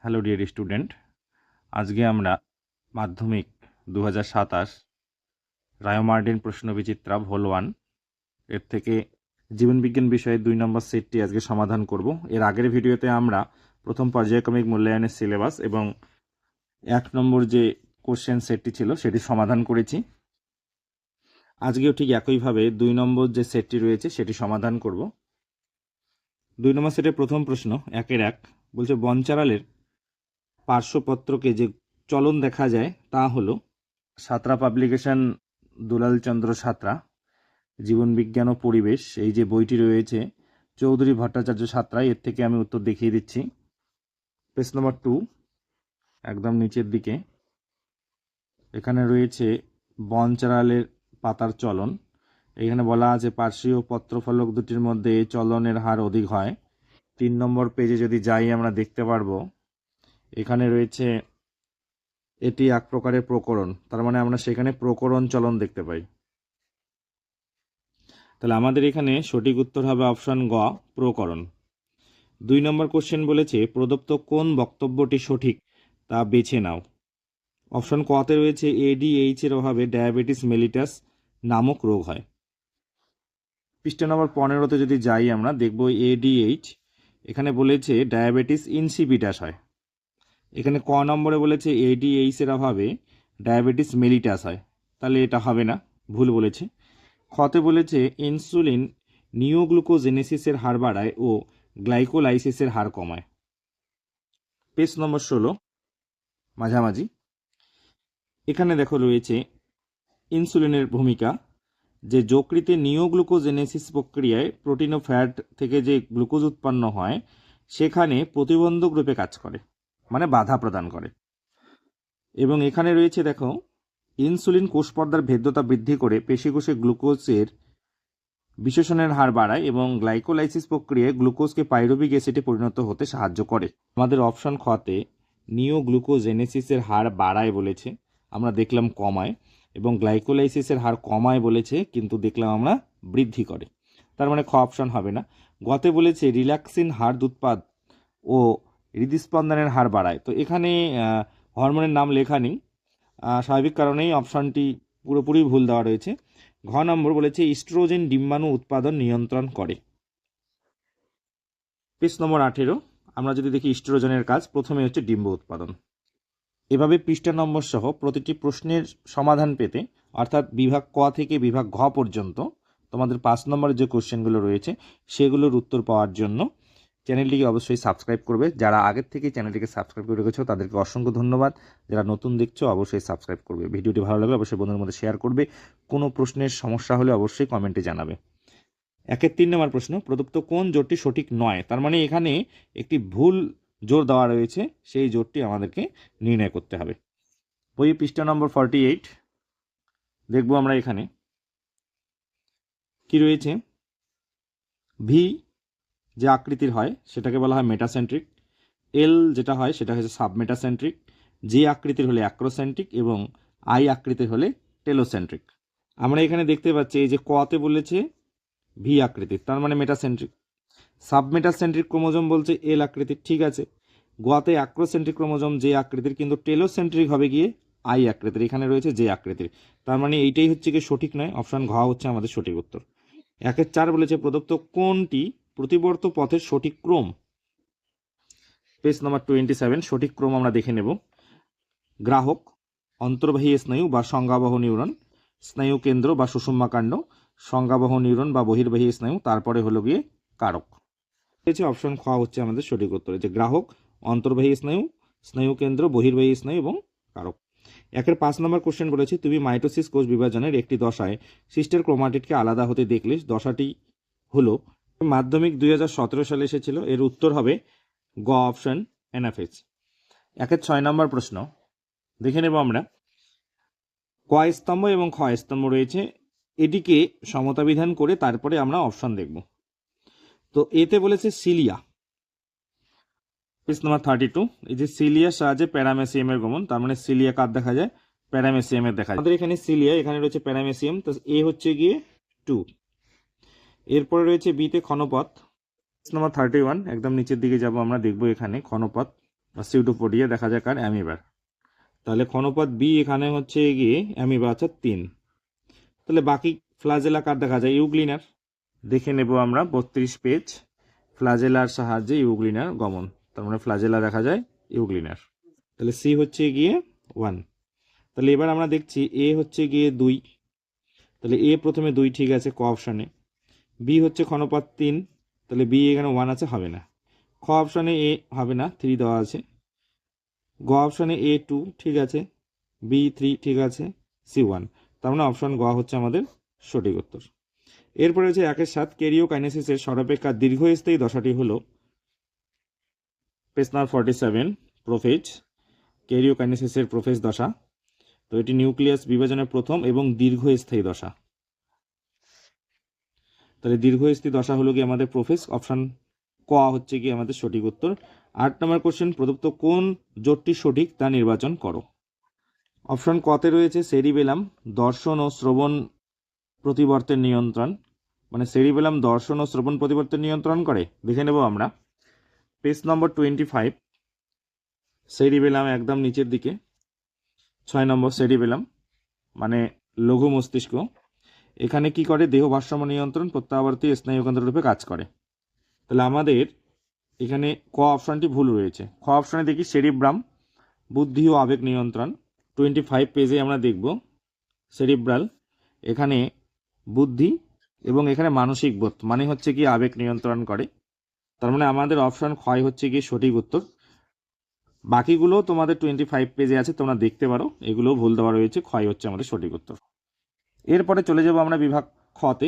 Hello dear student, আজকে আমরা মাধ্যমিক 2027 রায়োমার্ডিন প্রশ্নবিচিত্রা ভোল 1 এর থেকে জীবনবিজ্ঞান বিষয়ে 2 নম্বর সেটটি আজকে সমাধান করব। এর আগের ভিডিওতে আমরা প্রথম পর্যায়ক্রমিক মূল্যায়নের সিলেবাস এবং 1 নম্বর যে কোশ্চেন সেটটি ছিল সেটি সমাধান করেছি। আজকেও ঠিক একইভাবে 2 নম্বর যে সেটটি রয়েছে সেটি সমাধান করব। 2 নম্বর সেটের প্রথম প্রশ্ন 1-1 বলছে বনচারালের পার্শ্বপত্রকে যে চলন দেখা যায় তা হলো সাঁতরা পাবলিকেশন, দুলাল চন্দ্র সাঁতরা, জীবনবিজ্ঞান ও পরিবেশ, এই যে বইটি রয়েছে চৌধুরী ভট্টাচার্য সাঁতরা। এর থেকে আমি উত্তর দেখিয়ে দিচ্ছি। পেজ নম্বর 2 একদম নিচের দিকে এখানে রয়েছে বনচারালের পাতার চলন। এখানে বলা আছে পার্শ্বীয় পত্রফলক দুটির মধ্যে চলনের হার অধিক হয়। 3 নম্বর পেজে যদি যাই আমরা দেখতে পারবো এখানে রয়েছে এটি এক প্রকারের প্রকরণ, তার মানে আমরা সেখানে প্রকরণ চলন দেখতে পাই। তাহলে আমাদের এখানে সঠিক উত্তর হবে অপশন গ, প্রকরণ। 2 নম্বর কোশ্চেন বলেছে প্রদত্ত কোন বক্তব্যটি সঠিক তা বেছে নাও। অপশন কতে রয়েছে এডিএইচ এর অভাবে ডায়াবেটিস মেলিটাস নামক রোগ হয়। পৃষ্ঠা নম্বর 15তে যদি যাই আমরা দেখব এডিএইচ, এখানে বলেছে ডায়াবেটিস ইনসিপিটাস হয়। এখানে ক নম্বরে বলেছে এডিএইচ এর অভাবে ডায়াবেটিস মেলিটাস হয়, তাহলে এটা হবে না, ভুল বলেছে। খতে বলেছে ইনসুলিন নিওগ্লুকোজেনেসিসের হার বাড়ায় ও গ্লাইকোলাইসিসের হার কমায়। পেজ নম্বর 16 মাঝামাঝি এখানে দেখো রয়েছে ইনসুলিনের ভূমিকা, যে যকৃতে নিওগ্লুকোজেনেসিস প্রক্রিয়ায় প্রোটিন ও ফ্যাট থেকে যে গ্লুকোজ উৎপন্ন হয় সেখানে প্রতিবন্ধক রূপে কাজ করে, মানে বাধা প্রদান করে। এবং এখানে রয়েছে দেখো ইনসুলিন কোষপর্দার ভেদ্যতা বৃদ্ধি করে পেশিকোষে গ্লুকোজের বিশেষণের হার বাড়ায় এবং গ্লাইকোলাইসিস প্রক্রিয়ায় গ্লুকোজকে পাইরুভিক অ্যাসিডে পরিণত হতে সাহায্য করে। আমাদের অপশন খতে নিওগ্লুকোজেনেসিসের হার বাড়ায় বলেছে, আমরা দেখলাম কমায়, এবং গ্লাইকোলাইসিসের হার কমায় বলেছে কিন্তু দেখলাম আমরা বৃদ্ধি করে, তার মানে খ অপশন হবে না। গতে বলেছে রিল্যাক্সিন হাড় উৎপাদ ও হৃদস্পন্দনের হার বাড়ায়, তো এখানে হরমোনের নাম লেখা নেই, স্বাভাবিক কারণেই অপশনটি পুরোপুরি ভুল দেওয়া রয়েছে। ঘ নম্বর বলেছে ইস্ট্রোজেন ডিম্বাণু উৎপাদন নিয়ন্ত্রণ করে। পেজ নম্বর 18 আমরা যদি দেখি ইস্ট্রোজেনের কাজ প্রথমে হচ্ছে ডিম্ব উৎপাদন। এভাবে পৃষ্ঠা নম্বর সহ প্রতিটি প্রশ্নের সমাধান পেতে, অর্থাৎ বিভাগ ক থেকে বিভাগ ঘ পর্যন্ত তোমাদের 5 নম্বরের যে কোশ্চেনগুলো রয়েছে সেগুলোর উত্তর পাওয়ার জন্য চ্যানেলটিকে অবশ্যই সাবস্ক্রাইব করবে। যারা আগের থেকে চ্যানেলটিকে সাবস্ক্রাইব করে রেখেছো তাদেরকে অসংখ্য ধন্যবাদ। যারা নতুন দেখছো অবশ্যই সাবস্ক্রাইব করবে। ভিডিওটি ভালো লাগলে অবশ্যই বন্ধুদের মধ্যে শেয়ার করবে। কোনো প্রশ্নের সমস্যা হলে অবশ্যই কমেন্টে জানাবে। 1-3 নম্বর প্রশ্ন প্রদত্ত কোন জোটটি সঠিক নয়, তার মানে এখানে একটি ভুল জোর দেওয়া রয়েছে, সেই জোটটি আমাদেরকে নির্ণয় করতে হবে। বই পৃষ্ঠা নম্বর 48 দেখব আমরা এখানে কি রয়েছে। ভি যে আকৃতির হয় সেটাকে বলা হয় মেটাসেন্ট্রিক, এল যেটা হয় সেটা হচ্ছে সাবমেটাসেন্ট্রিক, যে আকৃতির হলে অ্যাক্রোসেন্ট্রিক এবং আই আকৃতির হলে টেলোসেন্ট্রিক। আমরা এখানে দেখতে পাচ্ছি এই যে কতে বলেছে ভি আকৃতির, তার মানে মেটাসেন্ট্রিক। সাবমেটাসেন্ট্রিক ক্রোমোজোম বলছে এল আকৃতির, ঠিক আছে। গোয়াতে অ্যাক্রোসেন্ট্রিক ক্রোমোজোম যে আকৃতির, কিন্তু টেলোসেন্ট্রিক হবে গিয়ে আই আকৃতির, এখানে রয়েছে যে আকৃতির, তার মানে এইটাই হচ্ছে কি সঠিক নয়, অপশন ঘ হচ্ছে আমাদের সঠিক উত্তর। 1-4 বলেছে প্রদত্ত কোনটি প্রতিবর্ত পথের সঠিক ক্রম। পেজ নাম্বার 27 সঠিক ক্রম আমরা দেখে নেব। গ্রাহক, অন্তর্বাহী স্নায়ু বা সংজ্ঞাবহ নিউরন, স্নায়ু কেন্দ্র বা সুষুম্নাকাণ্ড, সংজ্ঞাবহ নিউরন বা বহির্বাহী স্নায়ু, তারপরে হলো গিয়ে কারক। অপশন খ হচ্ছে আমাদের সঠিক উত্তর, যে গ্রাহক, অন্তর্বাহী স্নায়ু, স্নায়ু কেন্দ্র, বহির্বাহী স্নায়ু এবং কারক। 1-5 নম্বর কোশ্চেন বলেছে তুমি মাইটোসিস কোষ বিভাজনের একটি দশায় সিস্টার ক্রোমাটিডকে আলাদা হতে দেখলে, দশাটি হলো। মাধ্যমিক 2017 সালে এসেছিল, এর উত্তর হবে গ অপশন এনাফেজ। 1-6 নম্বর প্রশ্ন দেখে নেব আমরা। ক স্তম্ভ এবং খ স্তম্ভ রয়েছে, এটিকে সমতা বিধান করে তারপরে আমরা অপশন দেখব। তো এতে বলেছে সিলিয়া, পেজ নাম্বার 32, এই যে সিলিয়ার সাহায্যে প্যারামেসিয়াম এর গমন, তার মানে সিলিয়া কার দেখা যায়, প্যারামেসিয়াম এর দেখা যায়। আমাদের এখানে সিলিয়া, এখানে রয়েছে প্যারামেসিয়াম, তো এ হচ্ছে গিয়ে 2। এরপরে রয়েছে বিতে ক্ষণপথ, পেজ নাম্বার 31 একদম নিচের দিকে যাব আমরা, দেখব এখানে ক্ষণপথ বা সিউডোপোডিয়া, দেখা যাক আর অ্যামিবার। তাহলে ক্ষণপথ বি এখানে হচ্ছে গিয়ে অ্যামিবা আছে 3। তাহলে বাকি ফ্লাজেলা কার দেখা যায়? ইউগ্লিনার। দেখে নেব আমরা 32 পেজ, ফ্লাজেলার সাহায্যে ইউগ্লিনার গমন। তার মানে ফ্লাজেলা দেখা যায় ইউগ্লিনার। তাহলে সি হচ্ছে গিয়ে 1। তাহলে এবার আমরা দেখছি এ হচ্ছে গিয়ে 2। তাহলে এ প্রথমে 2 ঠিক আছে ক অপশানে। বি হচ্ছে ক্ষণপথ 3, তাহলে বি এখানে 1 আছে, হবে না। খ অপশানে এ হবে না, 3 দেওয়া আছে। গ অপশানে এ 2 ঠিক আছে, বি 3 ঠিক আছে, সি 1। তার মানে অপশান গ হচ্ছে আমাদের সঠিক উত্তর। এরপরে হচ্ছে 1-7 ক্যারিওকাইনেসিসের সর্বাপেক্ষা দীর্ঘস্থায়ী দশাটি হলো পেজ নাম্বার 47 প্রোফেজ। ক্যারিওকাইনেসিসের প্রোফেজ দশা। তো এটি নিউক্লিয়াস বিভাজনের প্রথম এবং দীর্ঘস্থায়ী দশা। তাহলে দীর্ঘস্থায়ী দশা হলো কি আমাদের প্রোফেজ, অপশান ক হচ্ছে কি আমাদের সঠিক উত্তর। 8 নম্বর কোশ্চেন, প্রদত্ত কোন জোটটি সঠিক তা নির্বাচন করো। অপশন কতে রয়েছে সেরিবেলাম দর্শন ও শ্রবণ প্রতিবর্তের নিয়ন্ত্রণ, মানে সেরিবেলাম দর্শন ও শ্রবণ প্রতিবর্তের নিয়ন্ত্রণ করে। দেখে নেব আমরা পেজ নম্বর 25, সেরিবেলাম একদম নিচের দিকে। 6 নম্বর সেরিবেলাম মানে লঘু মস্তিষ্ক, এখানে কি করে? দেহ ভারসাম্য নিয়ন্ত্রণ, প্রত্যাবর্তী স্নায়ুকেন্দ্র রূপে কাজ করে। তাহলে আমাদের এখানে ক অপশনটি ভুল রয়েছে। খ অপশনে দেখি সেরিব্রাম বুদ্ধি ও আবেগ নিয়ন্ত্রণ। 25 পেজে আমরা দেখব সেরিব্রাল, এখানে বুদ্ধি এবং এখানে মানসিক বোধ মানে হচ্ছে কি আবেগ নিয়ন্ত্রণ করে। তার মানে আমাদের অপশন ক্ষয় হচ্ছে কি সঠিক উত্তর। বাকিগুলো তোমাদের 25 পেজে আছে, তোমরা দেখতে পারো, এগুলো ভুল দেওয়া রয়েছে, ক্ষয় হচ্ছে আমাদের সঠিক উত্তর। এরপরে চলে যাব আমরা বিভাগ খতে।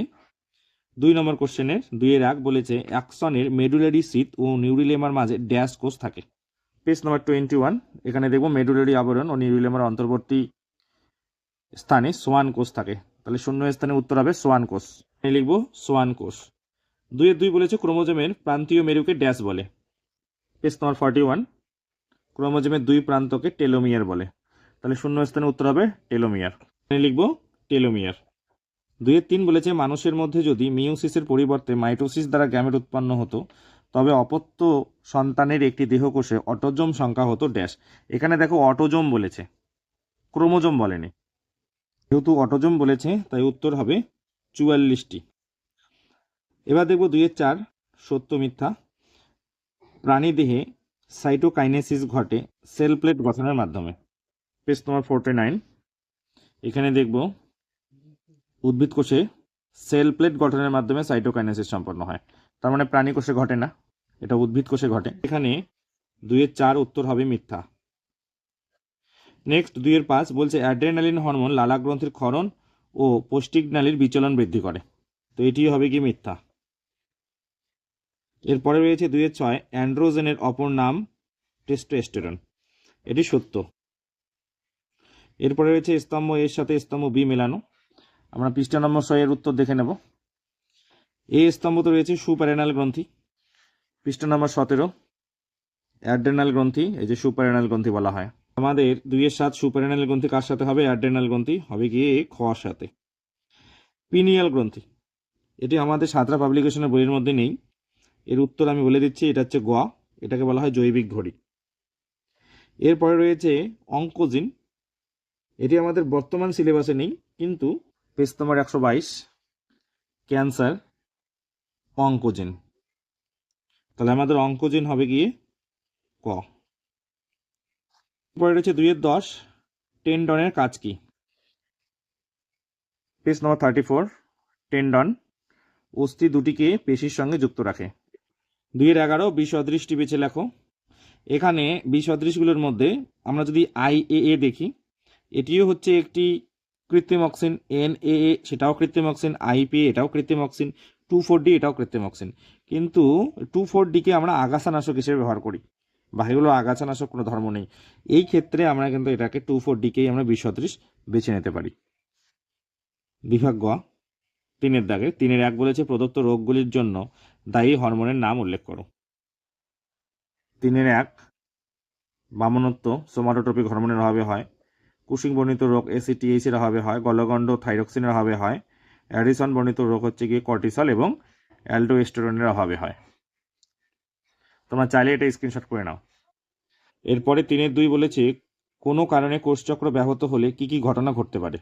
2 নম্বর কোশ্চেনের 2-1 বলেছে অ্যাক্সনের মেডুলারি সিট ও নিউরিলেমার মাঝে ড্যাশ কোষ থাকে। পেজ নাম্বার 21, এখানে দেখব মেডুলারি আবরণ ও নিউরিলেমার অন্তর্বর্তী স্থানে সোয়ান কোষ থাকে। তাহলে শূন্য স্থানে উত্তর হবে সোয়ান কোষ, লিখব সোয়ান কোষ। 2-2 বলেছে ক্রোমোজোমের প্রান্তীয় মেরুকে ড্যাশ বলে। পেজ নাম্বার 41, ক্রোমোজোমের 2 প্রান্তকে টেলোমিয়ার বলে। তাহলে শূন্য স্থানে উত্তর হবে টেলোমিয়ার, লিখব টেলোমিয়ার। 2-3 বলেছে মানুষের মধ্যে যদি মিওসিসের পরিবর্তে মাইটোসিস দ্বারা গ্যামেট উৎপন্ন হতো তবে অপত্য সন্তানের একটি দেহকোষে অটোজোম সংখ্যা হতো ড্যাশ। এখানে দেখো অটোজোম বলেছে, ক্রোমোজোম বলেনি। যেহেতু অটোজোম বলেছে তাই উত্তর হবে 44টি। এবার দেখব 2-4 সত্য মিথ্যা। প্রাণী দেহে সাইটোকাইনেসিস ঘটে সেল প্লেট গঠনের মাধ্যমে। পেজ নম্বর 49, এখানে দেখব উদ্ভিদ কোষে সেল প্লেট গঠনের মাধ্যমে সাইটোকাইনেসিস সম্পন্ন হয়। তার মানে প্রাণী কোষে ঘটে না, এটা উদ্ভিদ কোষে ঘটে। এখানে 2-4 উত্তর হবে মিথ্যা। নেক্সট 2-5 বলছে অ্যাড্রেনালিন হরমোন লালাগ্রন্থির ক্ষরণ ও পৌষ্টিকনালীর বিচলন বৃদ্ধি করে। তো এটি হবে কি মিথ্যা। এরপরে রয়েছে 2-6 অ্যান্ড্রোজেনের অপর নাম টেস্টোস্টেরন, এটি সত্য। এরপরে রয়েছে স্তম্ভ এর সাথে স্তম্ভ বি মেলানো। আমরা পৃষ্ঠা নম্বর 6 এর উত্তর দেখে নেব। এ স্তম্ভ তো রয়েছে সুপ্যারেনাল গ্রন্থি। পৃষ্ঠা নম্বর 17 অ্যাড্রেনাল গ্রন্থি, এই যে সুপ্যারেনাল গ্রন্থি বলা হয়। আমাদের 2-7 সুপ্যারেনাল গ্রন্থি কার সাথে হবে? অ্যাড্রেনাল গ্রন্থি হবে গিয়ে খ সাথে। পিনিয়াল গ্রন্থি, এটি আমাদের সাঁতরা পাবলিকেশনের বইয়ের মধ্যে নেই, এর উত্তর আমি বলে দিচ্ছি, এটা হচ্ছে গ, এটাকে বলা হয় জৈবিক ঘড়ি। এরপরে রয়েছে অঙ্কোজিন, এটি আমাদের বর্তমান সিলেবাসে নেই কিন্তু পেজ নম্বর 122 ক্যান্সার অঙ্কোজিন। তাহলে আমাদের অঙ্কোজিন হবে গিয়ে ক। এরপরে রয়েছে 2-10 টেন্ডনের কাজ কি। পেজ নম্বর 34 টেন্ডন অস্থি দুটিকে পেশির সঙ্গে যুক্ত রাখে। 2-11 বিসদৃশটি বেছে লেখো। এখানে বিসদৃশগুলোর মধ্যে আমরা যদি IAA দেখি, এটিও হচ্ছে একটি কৃত্রিম অক্সিন। NAA সেটাও কৃত্রিম অক্সিন। IPA এটাও কৃত্রিম অক্সিন। 2,4-D এটাও কৃত্রিম অক্সিন। কিন্তু 2,4-Dকে আমরা আগাছানাশক হিসেবে ব্যবহার করি, বা এগুলো আগাছানাশক কোনো ধর্ম নেই। এই ক্ষেত্রে আমরা কিন্তু এটাকে 2,4-Dকেই আমরা বিসদৃশ বেছে নিতে পারি। বিভাগ গ 3-এর দাগে 3-1 বলেছে প্রদত্ত রোগগুলির জন্য দায়ী হরমোনের নাম উল্লেখ করো। 3-1 বামনত্ব সোমাটোট্রপিক হরমোনের অভাবে হয়, কুশিং বর্ণিত রোগ ACTH এর অভাবে হয়, গলগণ্ড থাইরক্সিনের অভাবে হয়, অ্যাডিসন বর্ণিত রোগ হচ্ছে গিয়ে কর্টিসল এবং অ্যালডোস্টেরনের অভাবে হয়। তোমরা চাইলে এটা স্ক্রিনশট করে নাও। এরপরে 3-2 বলেছে কোনো কারণে কোষচক্র ব্যাহত হলে কি কি ঘটনা ঘটতে পারে।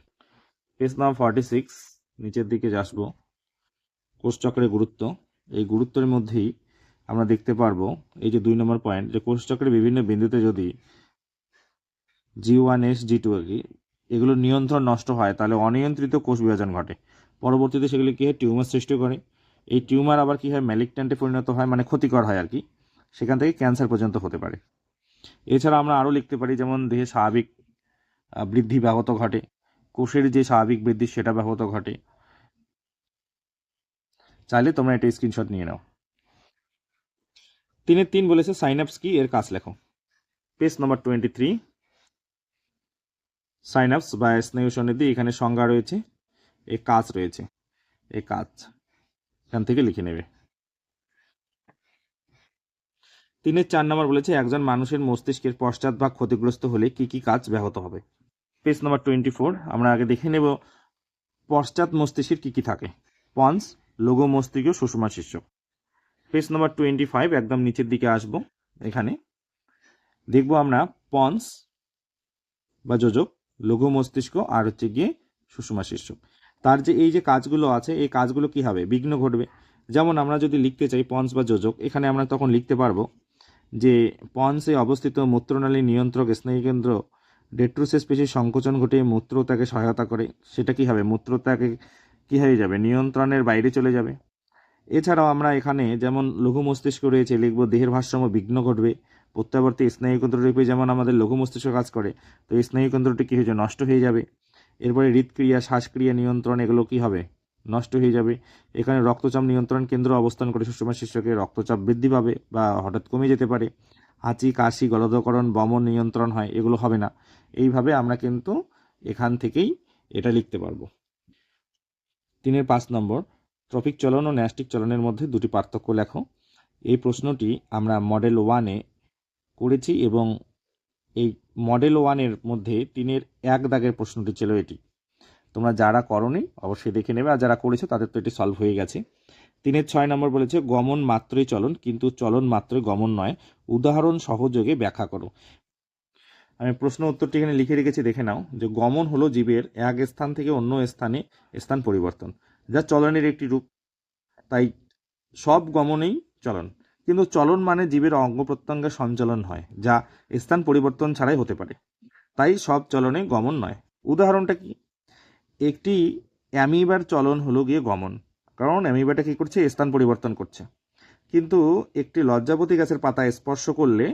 পেজ নাম্বার 46 নিচের দিকে আসবো। কোষচক্রের গুরুত্ব, এই গুরুত্বের মধ্যেই আমরা দেখতে পারবো এই যে 2 নম্বর পয়েন্ট, যে কোষচক্রের বিভিন্ন বিন্দুতে যদি G1S G2 এগুলো নিয়ন্ত্রণ নষ্ট হয় তাহলে অনিয়ন্ত্রিত কোষ বিভাজন ঘটে। পরবর্তীতে সেগুলি কী হয়, টিউমার সৃষ্টি করে। এই টিউমার আবার কী হয়, ম্যালিগন্যান্টে পরিণত হয়, মানে ক্ষতিকর হয় আর কি, সেখান থেকে ক্যান্সার পর্যন্ত হতে পারে। এছাড়া আমরা আরও লিখতে পারি যেমন দেহে স্বাভাবিক বৃদ্ধি ব্যাহত ঘটে, কোষের যে স্বাভাবিক বৃদ্ধি সেটা ব্যাহত ঘটে। চাইলে তোমরা এটা স্ক্রিনশট নিয়ে নাও। 3-3 বলেছে সাইন্যাপস কি, এর কাজ লেখো। পেজ নাম্বার 23 সাইন্যাপস বা স্নায়ু সন্নিধি, এখানে সংজ্ঞা রয়েছে, এই কাজ রয়েছে, এই কাজ এখান থেকে লিখে নেবে। 3-4 নম্বর বলেছে একজন মানুষের মস্তিষ্কের পশ্চাৎভাগ ক্ষতিগ্রস্ত হলে কি কি কাজ ব্যাহত হবে। পেজ নাম্বার 24 আমরা আগে দেখে নেব পশ্চাৎ মস্তিষ্কের কি কি থাকে। পন্স, লঘু মস্তিষ্ক, সুষমা শীর্ষক। পেজ নাম্বার 25 একদম নিচের দিকে আসব, এখানে দেখব আমরা পন্স বা যোজক, লঘু মস্তিষ্ক আর হচ্ছে গিয়ে সুষমা শীর্ষক। তার যে এই যে কাজগুলো আছে, এই কাজগুলো কি হবে, বিঘ্ন ঘটবে। যেমন আমরা যদি লিখতে চাই পন্স বা যোজক, এখানে আমরা তখন লিখতে পারবো যে পন্সে অবস্থিত মূত্রনালী নিয়ন্ত্রক স্নায়ুকেন্দ্র ডেট্রোসেস পেশির সংকোচন ঘটিয়ে মূত্রত্যাগে সহায়তা করে। সেটা কি হবে, মূত্রত্যাগে কি হয়ে যাবে, নিয়ন্ত্রণের বাইরে চলে যাবে। এছাড়াও আমরা এখানে যেমন লঘু মস্তিষ্ক রয়েছে, লিখব দেহের ভারসাম্য বিঘ্ন ঘটবে। প্রত্যাবর্তী স্নায়ুকেন্দ্ররূপে যেমন আমাদের লঘু মস্তিষ্ক কাজ করে, তো এই স্নায়ুকেন্দ্রটি কী হয়েছে, নষ্ট হয়ে যাবে। এরপরে হৃদক্রিয়া, শ্বাসক্রিয়া নিয়ন্ত্রণ, এগুলো কি হবে, নষ্ট হয়ে যাবে। এখানে রক্তচাপ নিয়ন্ত্রণ কেন্দ্র অবস্থান করে সুষমা শীর্ষকে, রক্তচাপ বৃদ্ধি পাবে বা হঠাৎ কমে যেতে পারে। হাঁচি, কাশি, গলদকরণ, বমন নিয়ন্ত্রণ হয়, এগুলো হবে না। এইভাবে আমরা কিন্তু এখান থেকেই এটা লিখতে পারবো। 3-5 নম্বর ট্রপিক চলন ও ন্যাস্টিক চলনের মধ্যে দুটি পার্থক্য লেখো। এই প্রশ্নটি আমরা মডেল 1-এ করেছি এবং এই মডেল 1-এর মধ্যে 3-1 দাগের প্রশ্নটি ছিল এটি। তোমরা যারা করনি অবশ্যই দেখে নেবে, আর যারা করেছো তাদের তো এটি সলভ হয়ে গেছে। 3-6 নম্বর বলেছে গমন মাত্রই চলন কিন্তু চলন মাত্রই গমন নয়, উদাহরণ সহযোগে ব্যাখ্যা করো। আমি প্রশ্ন উত্তরটি এখানে লিখে রেখেছি, দেখে নাও। যে গমন হলো জীবের এক স্থান থেকে অন্য স্থানে স্থান পরিবর্তন, যা চলনের একটি রূপ। তাই সব গমনেই চলন, কিন্তু চলন মানে জীবের অঙ্গ প্রত্যঙ্গের সঞ্চালন হয়, যা স্থান পরিবর্তন ছাড়াই হতে পারে। তাই সব চলনে গমন নয়। উদাহরণটা কি, একটি অ্যামিবার চলন হলো গিয়ে গমন, কারণ অ্যামিবাটা কী করছে, স্থান পরিবর্তন করছে। কিন্তু একটি লজ্জাপতি গাছের পাতা স্পর্শ করলে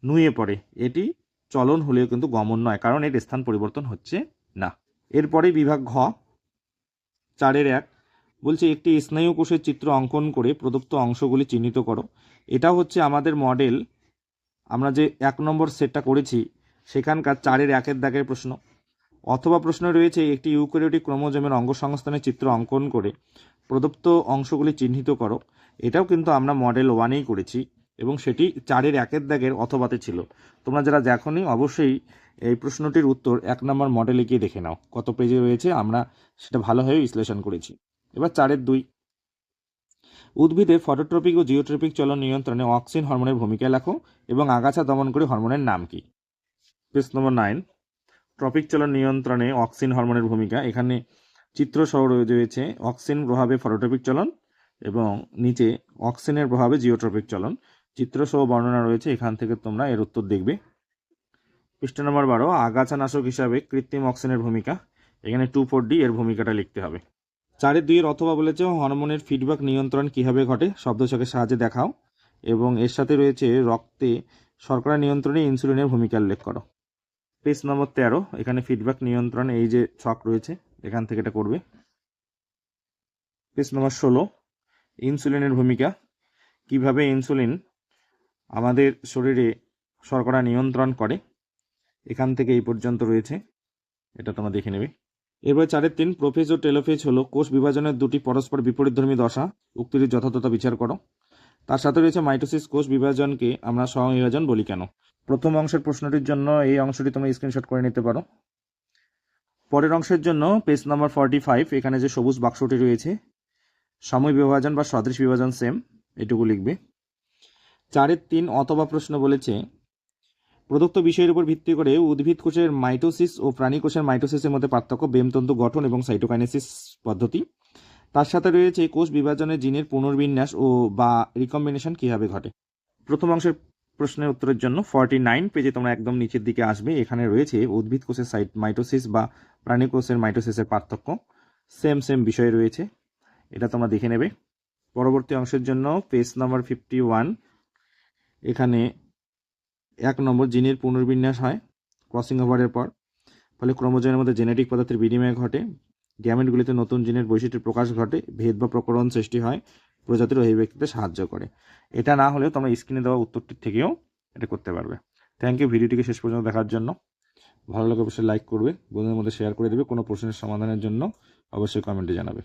নুয়ে পড়ে, এটি চলন হলেও কিন্তু গমন নয়, কারণ এর স্থান পরিবর্তন হচ্ছে না। এরপরে বিভাগ ঘ 4-1 বলছে একটি স্নায়ু কোষের চিত্র অঙ্কন করে প্রদত্ত অংশগুলি চিহ্নিত করো। এটা হচ্ছে আমাদের মডেল, আমরা যে 1 নম্বর সেটটা করেছি সেখানকার 4-1 দাগের প্রশ্ন। অথবা প্রশ্ন রয়েছে একটি ইউক্যারিওটিক ক্রোমোজোমের অঙ্গসংস্থানের চিত্র অঙ্কন করে প্রদত্ত অংশগুলি চিহ্নিত করো। এটাও কিন্তু আমরা মডেল 1-এই করেছি এবং সেটি 4-1 দাগের অথবাতে ছিল। তোমরা যারা দেখোনি অবশ্যই এই প্রশ্নটির উত্তর 1 নম্বর মডেলে গিয়ে দেখে নাও, কত পেজে রয়েছে, আমরা সেটা ভালোভাবে বিশ্লেষণ করেছি। এবার 4-2 উদ্ভিদের ফটোট্রপিক ও জিওট্রপিক চলন নিয়ন্ত্রণে অক্সিন হরমোনের ভূমিকা লেখো এবং আগাছা দমনকারী হরমোনের নাম কি। পেজ নম্বর 9 ট্রপিক চলন নিয়ন্ত্রণে অক্সিন হরমোনের ভূমিকা, এখানে চিত্র সহ রয়েছে অক্সিন প্রভাবে ফটোট্রপিক চলন এবং নিচে অক্সিনের প্রভাবে জিওট্রপিক চলন, চিত্র সহ বর্ণনা রয়েছে, এখান থেকে তোমরা এর উত্তর দেখবে। পৃষ্ঠা নম্বর 12 আগাছানাশক হিসাবে কৃত্রিম অক্সিনের ভূমিকা, এখানে 2,4-D এর ভূমিকাটা লিখতে হবে। 4-2 অথবা বলেছে হরমোনের ফিডব্যাক নিয়ন্ত্রণ কীভাবে ঘটে, শব্দছকের সাহায্যে দেখাও এবং এর সাথে রয়েছে রক্তে শর্করা নিয়ন্ত্রণে ইনসুলিনের ভূমিকা উল্লেখ করো। পেজ নম্বর 13 এখানে ফিডব্যাক নিয়ন্ত্রণ, এই যে ছক রয়েছে এখান থেকে এটা করবে। পেজ নম্বর 16 ইনসুলিনের ভূমিকা, কিভাবে ইনসুলিন আমাদের শরীরে শর্করা নিয়ন্ত্রণ করে, এখান থেকে এই পর্যন্ত রয়েছে, এটা তোমরা দেখে নেবে। এরপর 4-3 প্রোফেজ ও টেলোফেজ হলো কোষ বিভাজনের দুটি পরস্পর বিপরীতধর্মী দশা, উক্তিটির যথাযথ বিচার করো। তার সাথে রয়েছে মাইটোসিস, কোষ বিভাজনকে আমরা সমবিভাজন বলি কেন। প্রথম অংশের প্রশ্নটির জন্য এই অংশটি তোমরা স্ক্রিনশট করে নিতে পারো। পরের অংশের জন্য পেজ নম্বর 45 এখানে যে সবুজ বাক্সটি রয়েছে সময় বিভাজন বা সদৃশ বিভাজন সেম, এটুকু লিখবে। 4-3 অথবা প্রশ্ন বলেছে প্রদত্ত বিষয়ের উপর ভিত্তি করে উদ্ভিদ কোষের মাইটোসিস ও প্রাণী কোষের মাইটোসিসের মধ্যে পার্থক্য, বেমতন্তু গঠন এবং সাইটোকাইনেসিস পদ্ধতি। তার সাথে রয়েছে কোষ বিভাজনের জিনের পুনর্বিন্যাস ও বা রিকম্বিনেশন কিভাবে ঘটে। প্রথম অংশের প্রশ্নের উত্তরের জন্য 49 পেজে তোমরা একদম নিচের দিকে আসবে, এখানে রয়েছে উদ্ভিদ কোষের মাইটোসিস বা প্রাণী কোষের মাইটোসিসের পার্থক্য, সেম বিষয় রয়েছে, এটা তোমরা দেখে নেবে। পরবর্তী অংশের জন্য পেজ নাম্বার 51, এখানে 1 নম্বর জিনের পুনর্বিন্যাস হয় ক্রসিং ওভারের পর, ফলে ক্রোমোজোমের মধ্যে জেনেটিক পদার্থের বিনিময় ঘটে, গ্যামেটগুলিতে নতুন জিনের বৈশিষ্ট্যের প্রকাশ ঘটে, ভেদ বা প্রকরণ সৃষ্টি হয়, প্রজাতির অভিব্যক্তিতে সাহায্য করে। এটা না হলেও তোমরা স্ক্রিনে দেওয়া উত্তরটির থেকেও এটা করতে পারবে। থ্যাংক ইউ ভিডিওটিকে শেষ পর্যন্ত দেখার জন্য। ভালো লাগে অবশ্যই লাইক করবে, বন্ধুদের মধ্যে শেয়ার করে দেবে। কোনো প্রশ্নের সমাধানের জন্য অবশ্যই কমেন্টে জানাবে।